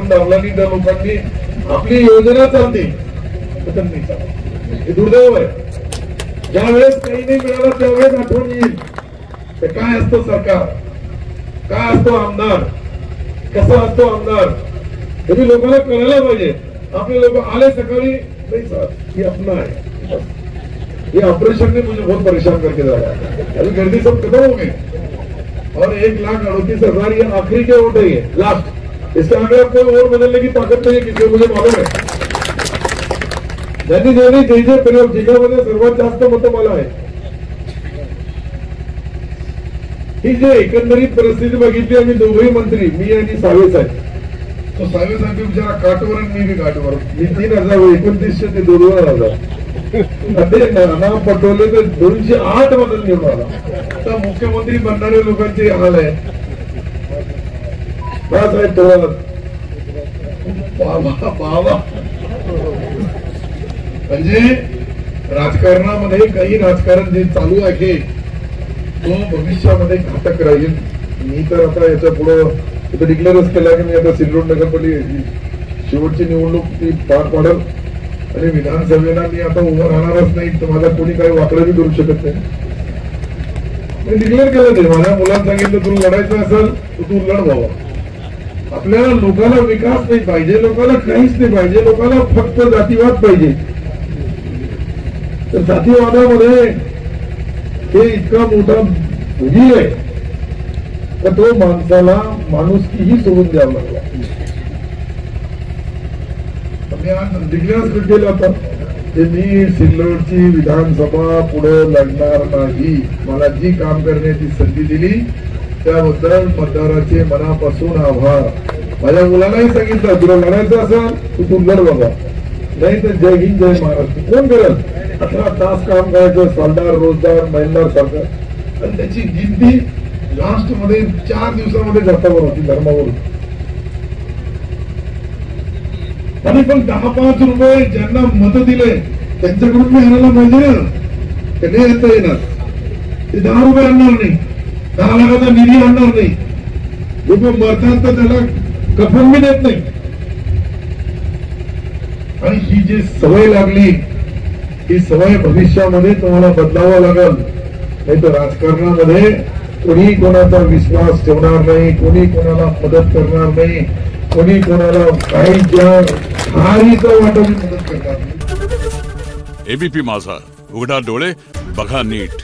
दावलानी त्या लोकांनी आपली योजना चालते हे दुर्दैव आहे. ज्यावेळेस काही नाही मिळालं त्यावेळेस आठवण येईल तर काय असतं सरकार, काय असतो आमदार, कसा असतो आमदार, हे लोकांना कळायला पाहिजे. आपले लोक आले सकाळी, नहीं सर ये अपना है, ये ऑपरेशन ने मुझे बहुत परेशान करके जा रहा है, अभी गर्दी सब खत्म हो गई और 1,38,000 ये आखिरी के वोट है, लास्ट. इसके आगे कोई और बदलने की ताकत नहीं है किसी को, मुझे मालूम है. ज्यांनी जिल्ह्यामध्ये सर्वात जास्त मतं मला आहे. ही जे एकंदरीत परिस्थिती बघितली आम्ही दोघेही मंत्री, मी आणि सावे साहेब, तो सावे साहेब बिचारा काठवर आणि मी बी काठवर. मी 3,029 ते 2,000 नाना पटोले तर 208 मधून निवडून आला. आता मुख्यमंत्री बनणाऱ्या लोकांचे हाल आहे. साहेब थोडा बाबा म्हणजे राजकारणामध्ये काही राजकारण जे चालू आहे तो भविष्यामध्ये घातक राहील. मी तर आता याच्या पुढे डिक्लेअरच केला की मी आता सिल्लोड नगरपालिका शेवटची निवडणूक ती पार पाडेल आणि विधानसभेला मी आता उभं राहणारच नाही. तर मला कोणी काही वाकडं करू शकत नाही. मी डिक्लेअर केलं नाही. माझ्या मुलांना सांगितलं तुला लढायचं असेल तर तू लढ बाबा. आपल्याला लोकांना विकास नाही पाहिजे, लोकांना काहीच नाही पाहिजे, लोकांना फक्त जातीवाद पाहिजे. तर जातीवादामध्ये हे इतका मोठा भूमी आहे तर तो माणसाला माणुसकीही सोडून द्यावं लागला. मी आज डिक्लेअर केलं होतं की मी सिल्लोडची विधानसभा पुढे लढणार नाही. मला जी काम करण्याची संधी दिली त्याबद्दल मतदाराचे मनापासून आभार. माझ्या मुलालाही सांगितलं तुला लढायचं असेल तू लढ बाबा, नाही तर जय हिंद जय महाराष्ट्र. कोण करेल 18 तास काम करायचं, सालदार रोजदार महिनदार सरकार. आणि त्याची गिनती लास्ट मध्ये 4 दिवसामध्ये जातावर होती धर्मावरून. आणि पण 10-5 रुपये ज्यांना मत दिले त्यांच्याकडून मी आणायला पाहिजे ना. ते नाही येता येणार, ते 10 रुपये आणणार नाही, 10 लाखाचा निधी आणणार नाही. लोक मरतात तर त्याला कफन बी देत नाही. आणि ही जी सवय लागली ही सवय भविष्यामध्ये तुम्हाला बदलावं लागेल. नाही तर राजकारणामध्ये कोणी कोणाचा विश्वास ठेवणार नाही, कोणी कोणाला मदत करणार नाही, कोणी कोणाला काही ज्या हारीचं वाटून मदत करणार नाही. एबीपी माझा, उघडा डोळे बघा नीट.